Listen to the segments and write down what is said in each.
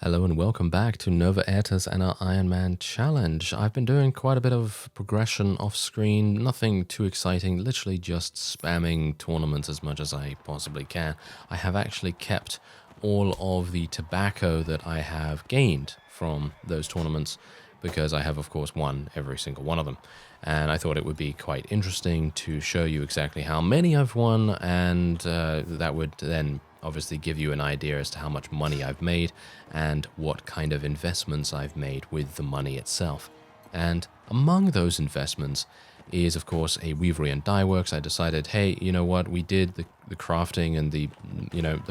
Hello and welcome back to Nova Aetas and our Ironman challenge. I've been doing quite a bit of progression off screen, nothing too exciting, literally just spamming tournaments as much as I possibly can. I have actually kept all of the tobacco that I have gained from those tournaments because I have of course won every single one of them. And I thought it would be quite interesting to show you exactly how many I've won, and that would then obviously give you an idea as to how much money I've made and what kind of investments I've made with the money itself. And among those investments is of course a weavery and dye works. I decided, hey, you know what, we did the crafting and the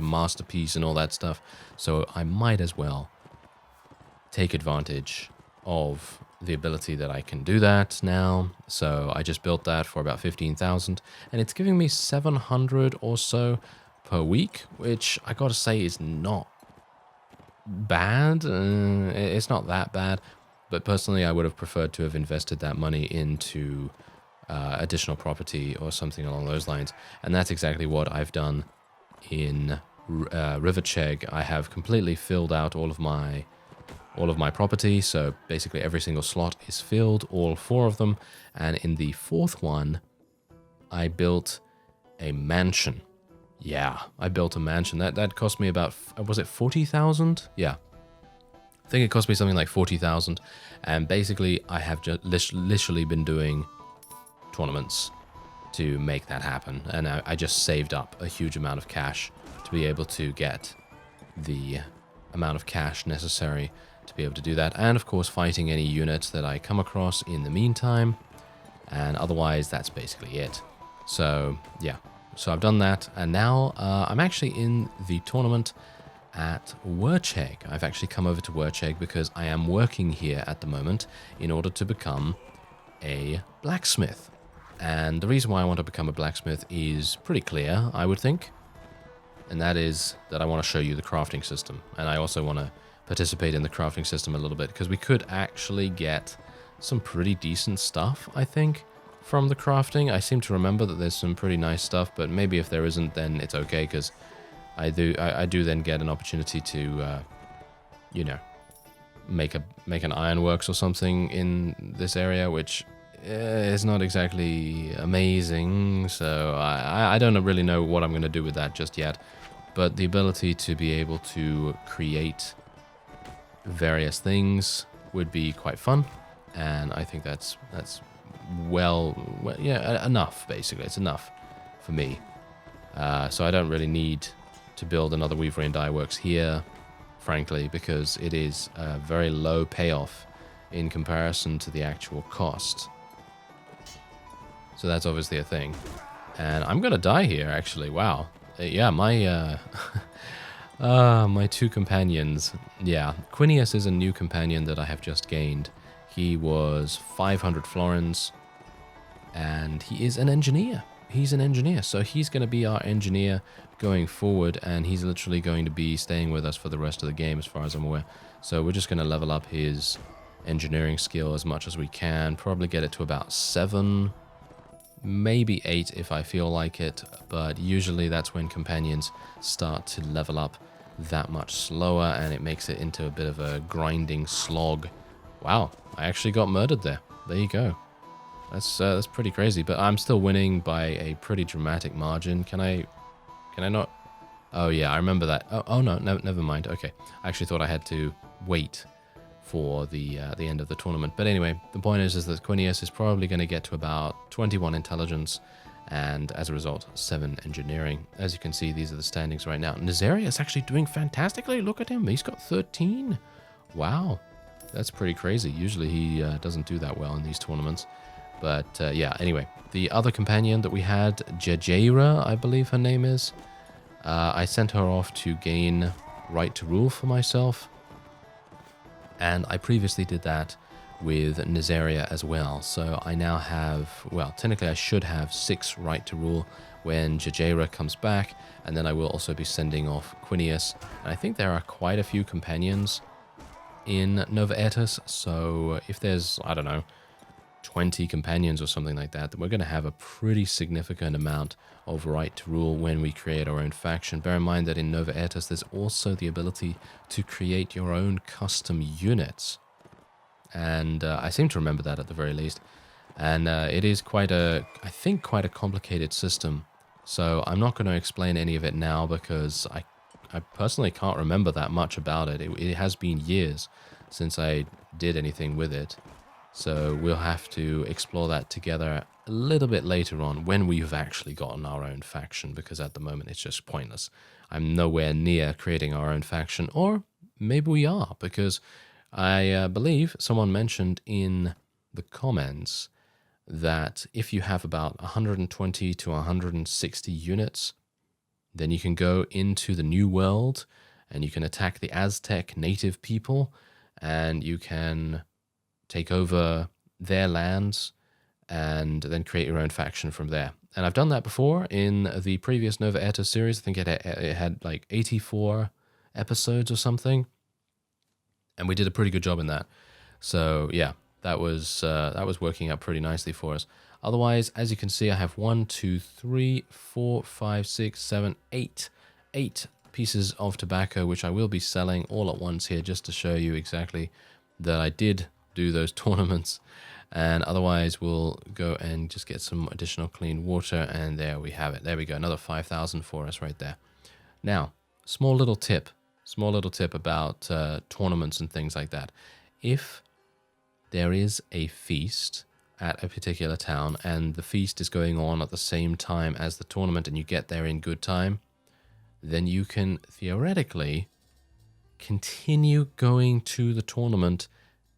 masterpiece and all that stuff, so I might as well take advantage of the ability that I can do that now. So I just built that for about 15,000 and it's giving me 700 or so per week, which I gotta say is not bad. It's not that bad, but personally I would have preferred to have invested that money into additional property or something along those lines, and that's exactly what I've done in Riverchegg. I have completely filled out all of my property, so basically every single slot is filled, all 4 of them, and in the 4th one I built a mansion. Yeah, I built a mansion. That cost me about, was it 40,000? Yeah. I think it cost me something like 40,000. And basically, I have just literally been doing tournaments to make that happen. And I just saved up a huge amount of cash to be able to get the amount of cash necessary to be able to do that. And of course, fighting any units that I come across in the meantime. And otherwise, that's basically it. So, yeah. So I've done that, and now I'm actually in the tournament at Warband. I've actually come over to Warband because I am working here at the moment in order to become a blacksmith. And the reason why I want to become a blacksmith is pretty clear, I would think. And that is that I want to show you the crafting system. And I also want to participate in the crafting system a little bit, because we could actually get some pretty decent stuff, I think, from the crafting. I seem to remember that there's some pretty nice stuff, but maybe if there isn't, then it's okay, because I do then get an opportunity to, make an ironworks or something in this area, which is not exactly amazing. So I don't really know what I'm going to do with that just yet. But the ability to be able to create various things would be quite fun, and I think that's well, yeah, enough, basically. It's enough for me. So I don't really need to build another weavery and dye works here, frankly, because it is a very low payoff in comparison to the actual cost. So that's obviously a thing. And I'm gonna die here, actually. Wow. Yeah, my my 2 companions. Yeah, Quinn is a new companion that I have just gained. He was 500 florins, and he is an engineer. He's an engineer, so he's going to be our engineer going forward, and he's literally going to be staying with us for the rest of the game, as far as I'm aware. So we're just going to level up his engineering skill as much as we can, probably get it to about 7, maybe 8 if I feel like it, but usually that's when companions start to level up that much slower, and it makes it into a bit of a grinding slog. Wow, I actually got murdered there. There you go. That's pretty crazy, but I'm still winning by a pretty dramatic margin. Can I not? Oh yeah, I remember that. Oh no, never mind. Okay, I actually thought I had to wait for the end of the tournament. But anyway, the point is that Quinn is probably going to get to about 21 intelligence, and as a result, 7 engineering. As you can see, these are the standings right now. Nazaria is actually doing fantastically. Look at him. He's got 13. Wow. That's pretty crazy. Usually he doesn't do that well in these tournaments. But yeah, anyway. The other companion that we had, Jajaira, I believe her name is. I sent her off to gain right to rule for myself. And I previously did that with Nazaria as well. So I now have, well, technically I should have 6 right to rule when Jajaira comes back. And then I will also be sending off Quinn. And I think there are quite a few companions in Nova Aetas, so if there's, I don't know, 20 companions or something like that, then we're going to have a pretty significant amount of right to rule when we create our own faction. Bear in mind that in Nova Aetas, there's also the ability to create your own custom units. And I seem to remember that at the very least. And it is I think quite a complicated system. So I'm not going to explain any of it now because I personally can't remember that much about it. It has been years since I did anything with it. So we'll have to explore that together a little bit later on when we've actually gotten our own faction, because at the moment it's just pointless. I'm nowhere near creating our own faction, or maybe we are, because I believe someone mentioned in the comments that if you have about 120 to 160 units, then you can go into the New World and you can attack the Aztec native people, and you can take over their lands and then create your own faction from there. And I've done that before in the previous Nova Aetas series. I think it had like 84 episodes or something, and we did a pretty good job in that. So yeah, that was working out pretty nicely for us. Otherwise, as you can see, I have 1, 2, 3, 4, 5, 6, 7, 8 pieces of tobacco, which I will be selling all at once here just to show you exactly that I did do those tournaments. And otherwise, we'll go and just get some additional clean water, and there we have it. There we go, another 5,000 for us right there. Now, small little tip about tournaments and things like that. If there is a feast at a particular town and the feast is going on at the same time as the tournament and you get there in good time, then you can theoretically continue going to the tournament.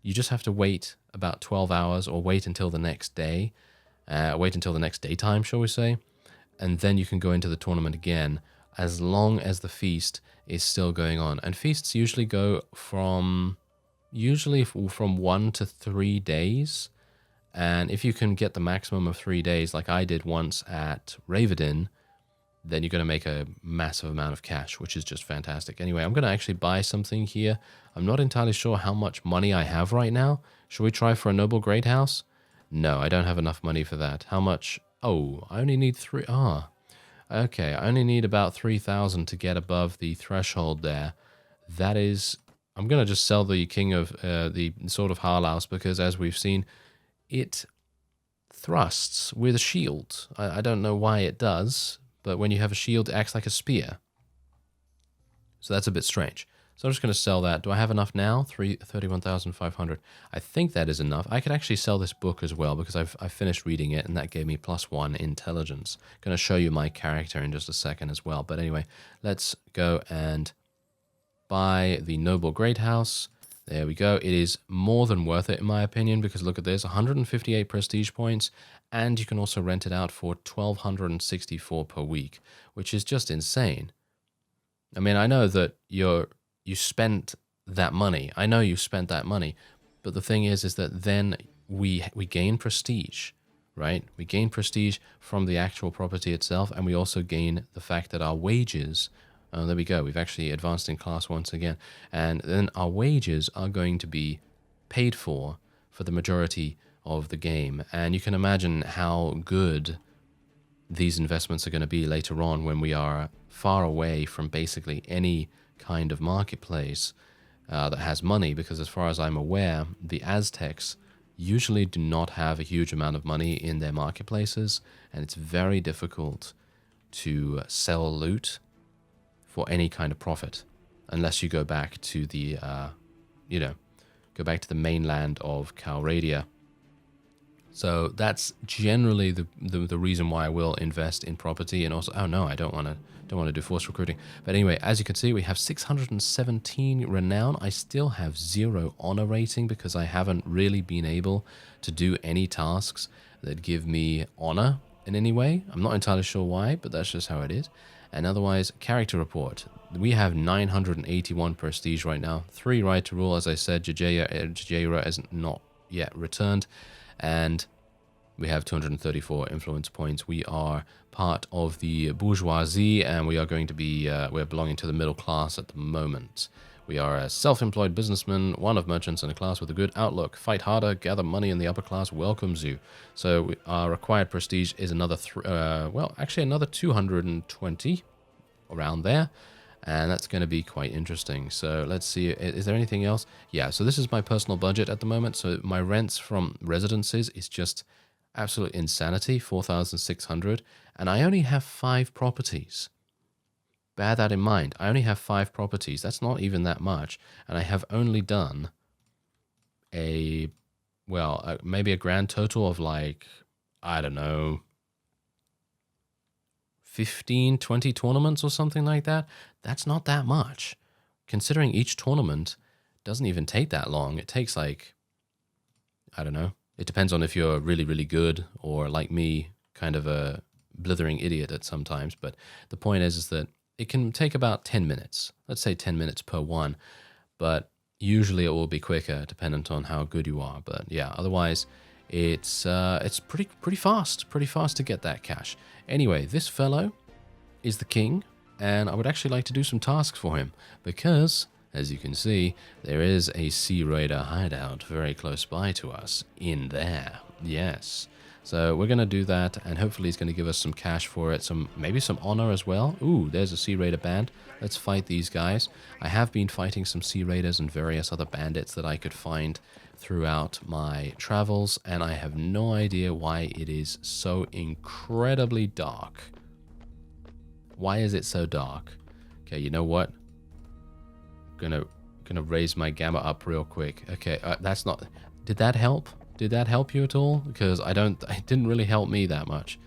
You just have to wait about 12 hours or wait until the next day, wait until the next daytime, shall we say, and then you can go into the tournament again as long as the feast is still going on. And feasts usually go from 1 to 3 days. And if you can get the maximum of 3 days, like I did once at Ravedin, then you're going to make a massive amount of cash, which is just fantastic. Anyway, I'm going to actually buy something here. I'm not entirely sure how much money I have right now. Should we try for a Noble Great House? No, I don't have enough money for that. How much? Oh, I only need 3. Okay, I only need about 3,000 to get above the threshold there. That is, I'm going to just sell the King of the Sword of Harlaus, because as we've seen, it thrusts with a shield. I don't know why it does, but when you have a shield, it acts like a spear. So that's a bit strange. So I'm just going to sell that. Do I have enough now? 31,500. I think that is enough. I could actually sell this book as well, because I've finished reading it, and that gave me +1 intelligence. I'm going to show you my character in just a second as well. But anyway, let's go and buy the Noble Great House. There we go. It is more than worth it, in my opinion, because look at this, 158 prestige points, and you can also rent it out for 1,264 per week, which is just insane. I mean, I know that you spent that money. I know you spent that money, but the thing is that then we gain prestige, right? We gain prestige from the actual property itself, and we also gain the fact that our wages. Oh, there we go. We've actually advanced in class once again. And then our wages are going to be paid for the majority of the game. And you can imagine how good these investments are going to be later on when we are far away from basically any kind of marketplace that has money. Because as far as I'm aware, the Aztecs usually do not have a huge amount of money in their marketplaces. And it's very difficult to sell loot for any kind of profit, unless you go back to the, go back to the mainland of Calradia. So that's generally the reason why I will invest in property. And also, oh no, I don't want to do forced recruiting. But anyway, as you can see, we have 617 renown. I still have 0 honor rating because I haven't really been able to do any tasks that give me honor in any way. I'm not entirely sure why, but that's just how it is. And otherwise, character report. We have 981 prestige right now. 3 right to rule, as I said. Jajera is not yet returned. And we have 234 influence points. We are part of the bourgeoisie, and we are going to be, we're belonging to the middle class at the moment, We are a self-employed businessman, one of merchants in a class with a good outlook. Fight harder, gather money, and the upper class welcomes you. So our required prestige is another, well, actually another 220, around there. And that's going to be quite interesting. So let's see, is there anything else? Yeah, so this is my personal budget at the moment. So my rents from residences is just absolute insanity, 4,600. And I only have 5 properties. Bear that in mind. I only have 5 properties. That's not even that much. And I have only done maybe a grand total of like, I don't know, 15, 20 tournaments or something like that. That's not that much. Considering each tournament doesn't even take that long. It takes like, I don't know. It depends on if you're really, really good or like me, kind of a blithering idiot at sometimes. But the point is that it can take about 10 minutes. Let's say 10 minutes per one. But usually it will be quicker dependent on how good you are. But yeah, otherwise it's pretty fast to get that cash. Anyway, this fellow is the king, and I would actually like to do some tasks for him because, as you can see, there is a Sea Raider hideout very close by to us in there. Yes. So we're going to do that, and hopefully he's going to give us some cash for it, maybe some honor as well. Ooh, there's a Sea Raider band. Let's fight these guys. I have been fighting some Sea Raiders and various other bandits that I could find throughout my travels, and I have no idea why it is so incredibly dark. Why is it so dark? Okay, you know what? Gonna raise my gamma up real quick. Okay, that's not... Did that help? Did that help you at all? Because it didn't really help me that much.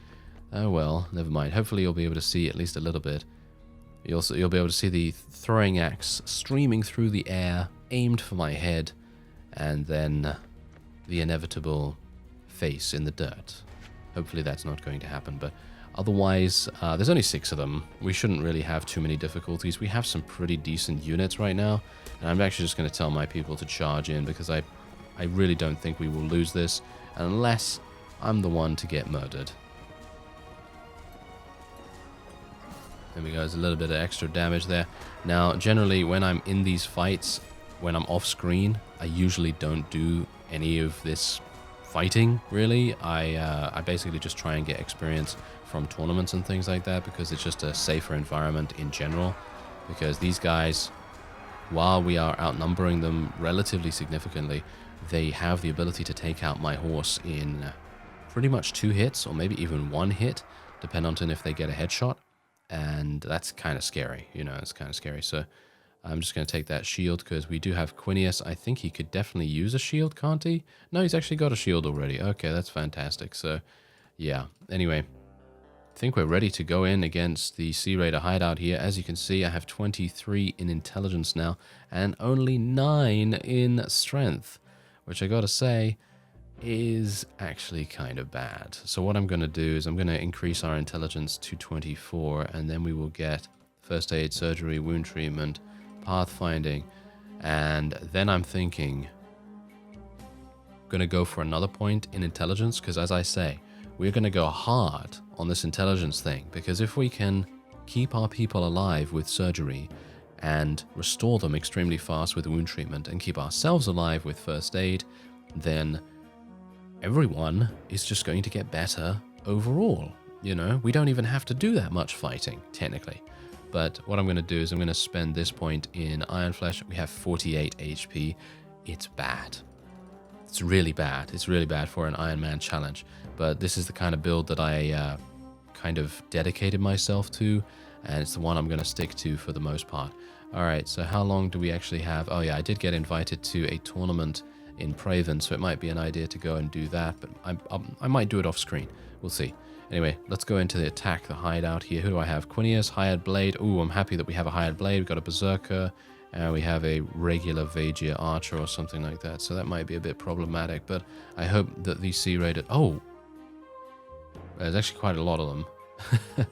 Oh well, never mind. Hopefully you'll be able to see at least a little bit. You'll be able to see the throwing axe streaming through the air, aimed for my head, and then the inevitable face in the dirt. Hopefully that's not going to happen, but otherwise, there's only 6 of them. We shouldn't really have too many difficulties. We have some pretty decent units right now, and I'm actually just going to tell my people to charge in because I really don't think we will lose this unless I'm the one to get murdered. There we go, there's a little bit of extra damage there. Now, generally, when I'm in these fights, when I'm off screen, I usually don't do any of this fighting, really. I basically just try and get experience from tournaments and things like that because it's just a safer environment in general. Because these guys, while we are outnumbering them relatively significantly, they have the ability to take out my horse in pretty much 2 hits or maybe even 1 hit, depending on if they get a headshot. And that's kind of scary, you know, it's kind of scary. So I'm just going to take that shield because we do have Quinius. I think he could definitely use a shield, can't he? No, he's actually got a shield already. Okay, that's fantastic. So, yeah. Anyway, I think we're ready to go in against the Sea Raider hideout here. As you can see, I have 23 in intelligence now and only 9 in strength, which I got to say is actually kind of bad. So what I'm going to do is I'm going to increase our intelligence to 24, and then we will get first aid, surgery, wound treatment, pathfinding, and then I'm thinking I'm going to go for another point in intelligence because, as I say, we're going to go hard on this intelligence thing because if we can keep our people alive with surgery and restore them extremely fast with wound treatment and keep ourselves alive with first aid, then everyone is just going to get better overall. You know, we don't even have to do that much fighting, technically. But what I'm going to do is I'm going to spend this point in Iron Flesh. We have 48 HP. It's bad. It's really bad. It's really bad for an Ironman challenge. But this is the kind of build that I kind of dedicated myself to, and it's the one I'm going to stick to for the most part. All right, so how long do we actually have? Oh yeah, I did get invited to a tournament in Praven, so it might be an idea to go and do that, but I might do it off screen. We'll see. Anyway, let's go into the attack, the hideout here. Who do I have? Quinius, Hired Blade. Ooh, I'm happy that we have a Hired Blade. We've got a Berserker, and we have a regular Vagia Archer or something like that, so that might be a bit problematic, but I hope that these Sea Raiders... Oh! There's actually quite a lot of them.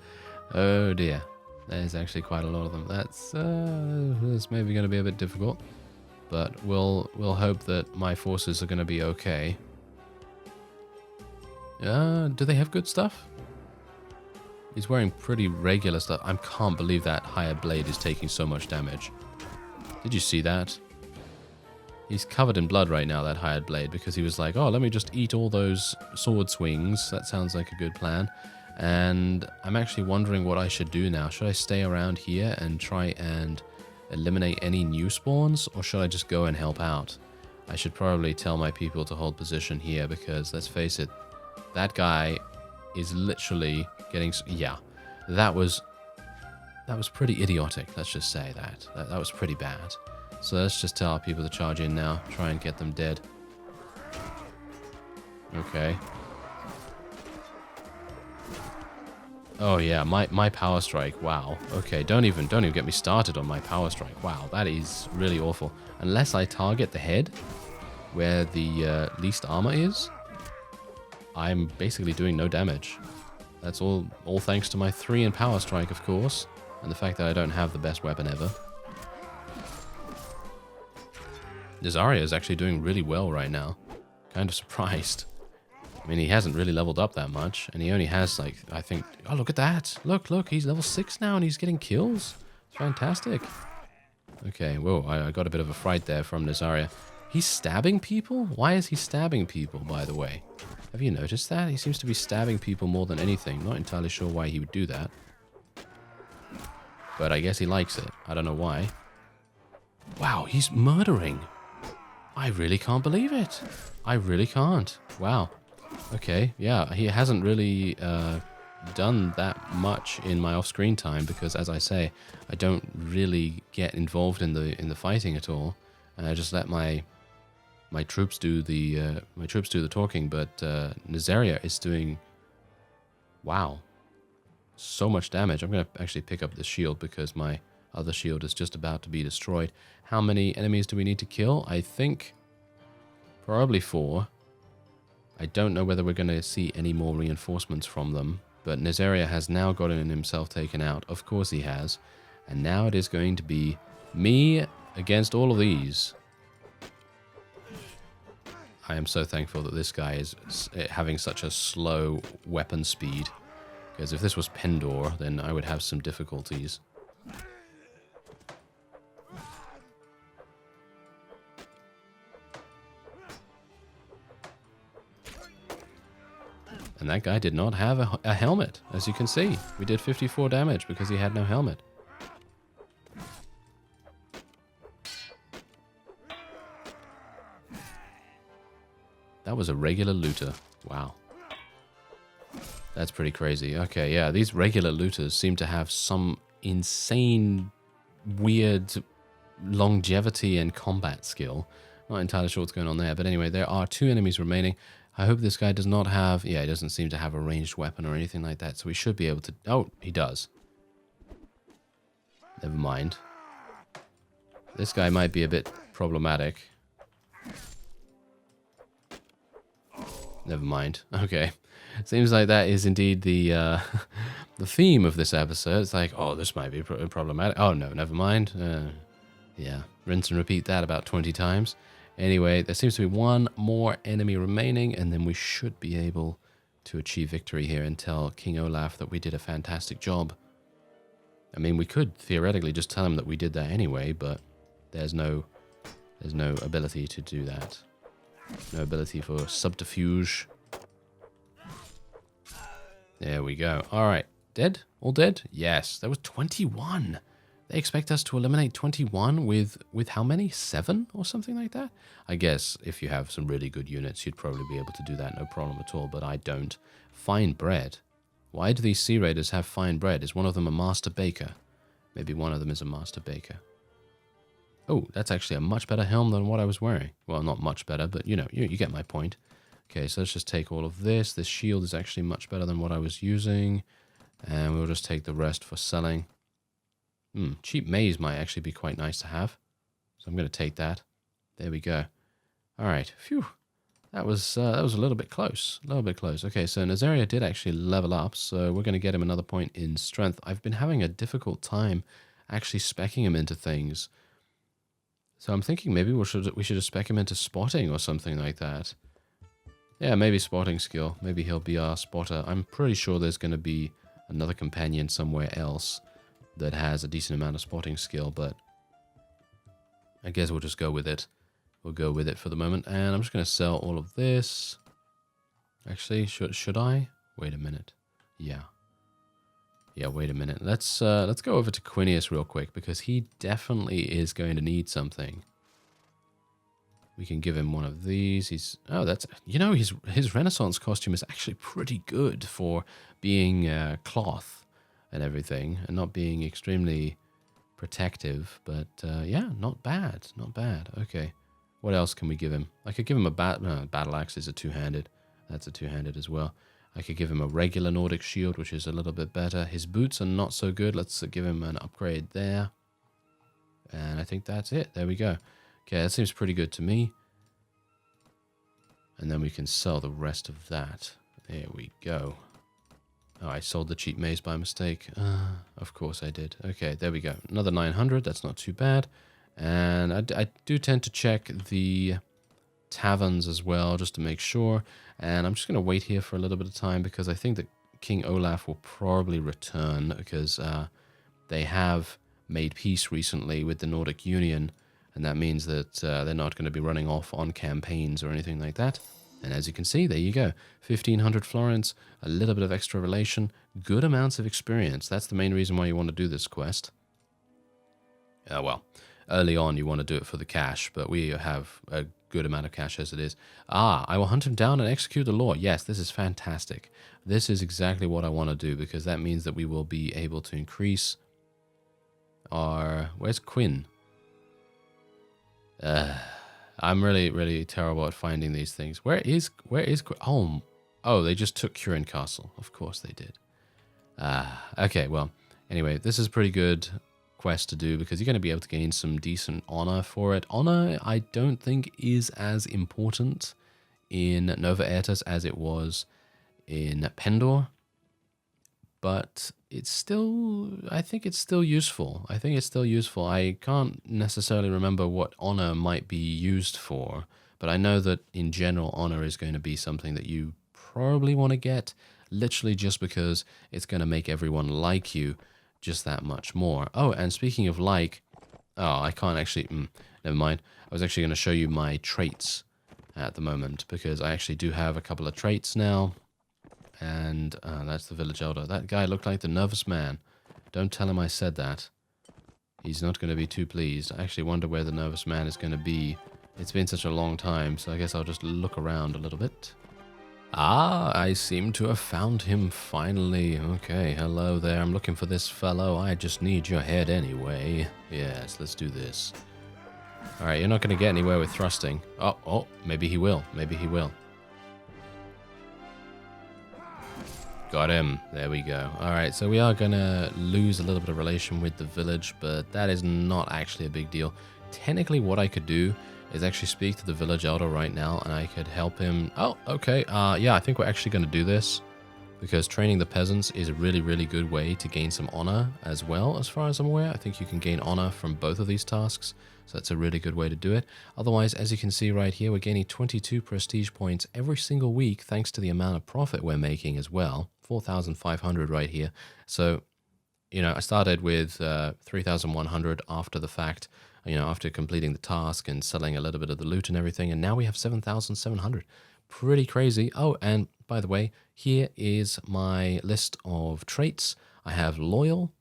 Oh dear. There's actually quite a lot of them. That's maybe going to be a bit difficult. But we'll hope that my forces are going to be okay. Do they have good stuff? He's wearing pretty regular stuff. I can't believe that Hired Blade is taking so much damage. Did you see that? He's covered in blood right now, that hired blade, because he was like, oh, let me just eat all those sword swings. That sounds like a good plan. And I'm actually wondering what I should do now. Should I stay around here and try and eliminate any new spawns, or should I just go and help out? I should probably tell my people to hold position here, because let's face it, that guy is literally getting... Yeah, that was pretty idiotic, let's just say that. That was pretty bad. So let's just tell our people to charge in now, try and get them dead. Okay. Oh yeah, my power strike, wow. Okay, don't even get me started on my power strike. Wow, that is really awful. Unless I target the head, where the least armor is, I'm basically doing no damage. That's all thanks to my 3 in power strike, of course, and the fact that I don't have the best weapon ever. Zarya is actually doing really well right now. Kind of surprised. I mean, he hasn't really leveled up that much, and he only has, like, I think... Oh, look at that! Look, he's level 6 now, and he's getting kills. It's fantastic. Okay, whoa, I got a bit of a fright there from Zarya. He's stabbing people? Why is he stabbing people, by the way? Have you noticed that? He seems to be stabbing people more than anything. Not entirely sure why he would do that. But I guess he likes it. I don't know why. Wow, he's murdering. I really can't believe it. I really can't. Wow. Okay, yeah, he hasn't really done that much in my off-screen time because, as I say, I don't really get involved in the fighting at all, and I just let my troops do the talking. But Zarya is doing, wow, so much damage. I'm gonna actually pick up the shield because my other shield is just about to be destroyed. How many enemies do we need to kill? I think probably 4. I don't know whether we're going to see any more reinforcements from them, but Zarya has now gotten himself taken out. Of course he has. And now it is going to be me against all of these. I am so thankful that this guy is having such a slow weapon speed, because if this was Pendor, then I would have some difficulties. And that guy did not have a helmet, as you can see. We did 54 damage because he had no helmet. That was a regular looter. Wow. That's pretty crazy. Okay, yeah, these regular looters seem to have some insane, weird longevity and combat skill. Not entirely sure what's going on there, but anyway, there are 2 enemies remaining. I hope this guy does not have... Yeah, he doesn't seem to have a ranged weapon or anything like that, so we should be able to... Oh, he does. Never mind. This guy might be a bit problematic. Never mind. Okay. Seems like that is indeed the the theme of this episode. It's like, oh, this might be problematic. Oh, no, never mind. Yeah, rinse and repeat that about 20 times. Anyway, there seems to be 1 more enemy remaining, and then we should be able to achieve victory here and tell King Olaf that we did a fantastic job. I mean, we could theoretically just tell him that we did that anyway, but there's no ability to do that. No ability for subterfuge. There we go. All right. Dead? All dead? Yes. There was 21. They expect us to eliminate 21 with how many? 7 or something like that? I guess if you have some really good units, you'd probably be able to do that no problem at all, but I don't. Fine bread. Why do these Sea Raiders have fine bread? Is one of them a master baker? Maybe one of them is a master baker. Oh, that's actually a much better helm than what I was wearing. Well, not much better, but you know, you get my point. Okay, so let's just take all of this. This shield is actually much better than what I was using. And we'll just take the rest for selling. Cheap maize might actually be quite nice to have. So I'm going to take that. There we go. All right. Phew. That was a little bit close. A little bit close. Okay, so Zarya did actually level up, so we're going to get him another point in strength. I've been having a difficult time actually speccing him into things. So I'm thinking maybe we should just spec him into spotting or something like that. Yeah, maybe spotting skill. Maybe he'll be our spotter. I'm pretty sure there's going to be another companion somewhere else that has a decent amount of spotting skill, but I guess we'll just go with it. We'll go with it for the moment. And I'm just going to sell all of this. Actually, should I? Wait a minute. Yeah. Yeah, wait a minute. Let's go over to Quinius real quick, because he definitely is going to need something. We can give him one of these. That's, his Renaissance costume is actually pretty good for being cloth and everything, and not being extremely protective. But yeah, not bad, not bad. Okay, what else can we give him? I could give him a battle axe. Is a two-handed. That's a two-handed as well. I could give him a regular Nordic shield, which is a little bit better. His boots are not so good. Let's give him an upgrade there. And I think that's it. There we go. Okay, that seems pretty good to me. And then we can sell the rest of that. There we go. Oh, I sold the cheap maze by mistake. Of course I did. Okay, there we go. Another 900. That's not too bad. And I do tend to check the taverns as well, just to make sure. And I'm just going to wait here for a little bit of time, because I think that King Olaf will probably return, because they have made peace recently with the Nordic Union, and that means that they're not going to be running off on campaigns or anything like that. And as you can see, there you go. 1,500 florins, a little bit of extra relation, good amounts of experience. That's the main reason why you want to do this quest. Well, early on you want to do it for the cash, but we have a good amount of cash as it is. I will hunt him down and execute the law. Yes, this is fantastic. This is exactly what I want to do, because that means that we will be able to increase our... Where's Quinn? I'm really, really terrible at finding these things. Where is Quinn? Oh, they just took Curin Castle. Of course they did. Okay, well, anyway, this is a pretty good quest to do, because you're going to be able to gain some decent honor for it. Honor, I don't think, is as important in Nova Aetas as it was in Pendor, but it's still, I think it's still useful. I can't necessarily remember what honor might be used for, but I know that in general, honor is going to be something that you probably want to get, literally just because it's going to make everyone like you just that much more. Oh, and speaking of like, I can't actually, never mind. I was actually going to show you my traits at the moment, because I actually do have a couple of traits now. And that's the village elder. That guy looked like the nervous man. Don't tell him I said that. He's not going to be too pleased. I actually wonder where the nervous man is going to be. It's been such a long time, so I guess I'll just look around a little bit. I seem to have found him finally. Okay, hello there. I'm looking for this fellow. I just need your head anyway. Yes, let's do this. Alright, you're not going to get anywhere with thrusting. Oh, maybe he will. Maybe he will. Got him. There we go. Alright, so we are going to lose a little bit of relation with the village, but that is not actually a big deal. Technically, what I could do is actually speak to the village elder right now, and I could help him. Oh, okay. Yeah, I think we're actually going to do this, because training the peasants is a really, really good way to gain some honor as well, as far as I'm aware. I think you can gain honor from both of these tasks, so that's a really good way to do it. Otherwise, as you can see right here, we're gaining 22 prestige points every single week, thanks to the amount of profit we're making as well. 4,500 right here. So, I started with 3,100 after the fact, after completing the task and selling a little bit of the loot and everything, and now we have 7,700. Pretty crazy. Oh, and by the way, here is my list of traits. I have loyal,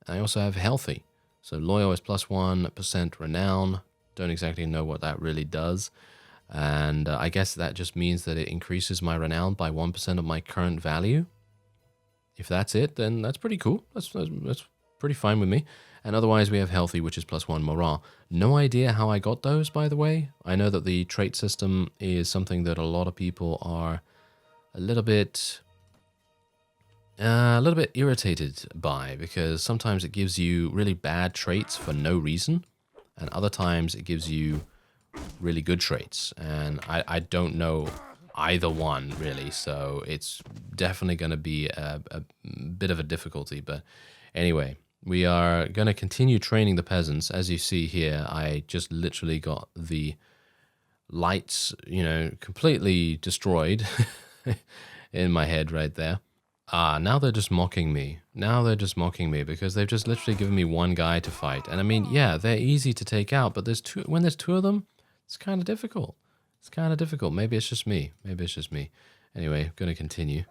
and I also have healthy. So loyal is +1% renown. Don't exactly know what that really does. And I guess that just means that it increases my renown by 1% of my current value. If that's it, then that's pretty cool. That's pretty fine with me. And otherwise, we have healthy, which is +1 morale. No idea how I got those, by the way. I know that the trait system is something that a lot of people are a little bit irritated by, because sometimes it gives you really bad traits for no reason, and other times it gives you really good traits. And I don't know either one, really, so it's definitely going to be a bit of a difficulty. But anyway, we are going to continue training the peasants. As you see here, I just literally got the lights, completely destroyed in my head right there. Ah, now they're just mocking me. Now they're just mocking me because they've just literally given me one guy to fight. And I mean, yeah, they're easy to take out, but when there's two of them, it's kind of difficult. It's kind of difficult. Maybe it's just me. Maybe it's just me. Anyway, gonna continue.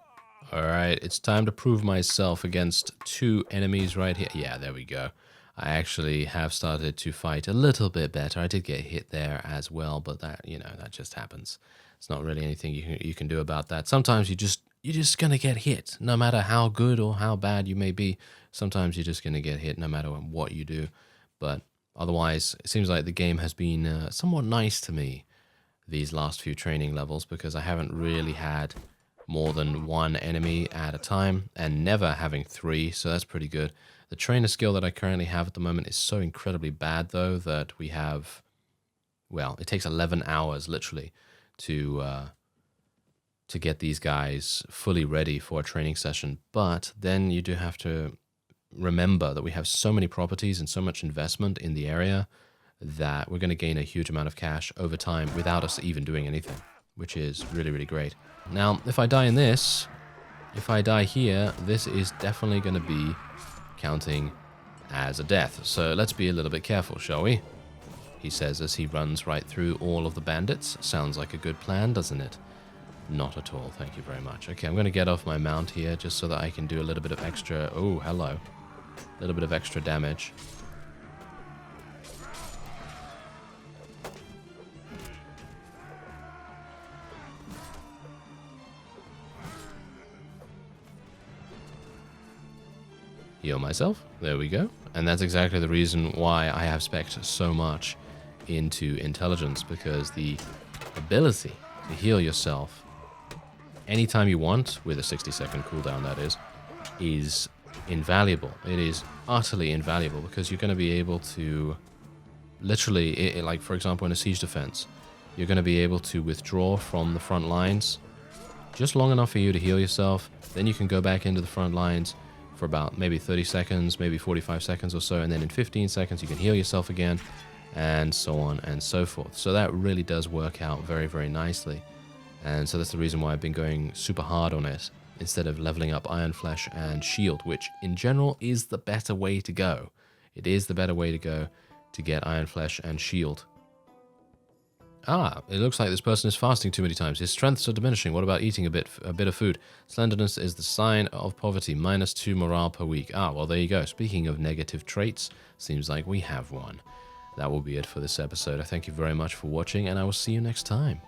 All right, it's time to prove myself against two enemies right here. Yeah, there we go. I actually have started to fight a little bit better. I did get hit there as well, but that, you know, that just happens. It's not really anything you can do about that. Sometimes you're just gonna get hit, no matter how good or how bad you may be. Sometimes you're just gonna get hit, no matter what you do. But otherwise, it seems like the game has been somewhat nice to me these last few training levels because I haven't really had more than one enemy at a time and never having three, so that's pretty good. The trainer skill that I currently have at the moment is so incredibly bad, though, that we have, well, it takes 11 hours literally to get these guys fully ready for a training session. But then you do have to remember that we have so many properties and so much investment in the area that we're going to gain a huge amount of cash over time without us even doing anything, which is really, really great. Now, if I die in this, if I die here, this is definitely going to be counting as a death. So let's be a little bit careful, shall we? He says as he runs right through all of the bandits. Sounds like a good plan, doesn't it? Not at all, thank you very much. Okay, I'm going to get off my mount here just so that I can do a little bit of extra... Oh, hello. A little bit of extra damage. Heal myself. There we go. And that's exactly the reason why I have spec'd so much into intelligence, because the ability to heal yourself anytime you want, with a 60-second cooldown that is invaluable. It is utterly invaluable because you're going to be able to literally, like for example in a siege defense, you're going to be able to withdraw from the front lines just long enough for you to heal yourself. Then you can go back into the front lines for about maybe 30 seconds, maybe 45 seconds or so, and then in 15 seconds you can heal yourself again, and so on and so forth. So that really does work out very, very nicely. And so that's the reason why I've been going super hard on it, instead of leveling up Iron Flesh and Shield, which in general is the better way to go. It is the better way to go to get Iron Flesh and Shield. Ah, it looks like this person is fasting too many times. His strengths are diminishing. What about eating a bit of food? Slenderness is the sign of poverty. -2 morale per week. Ah, well, there you go. Speaking of negative traits, seems like we have one. That will be it for this episode. I thank you very much for watching, and I will see you next time.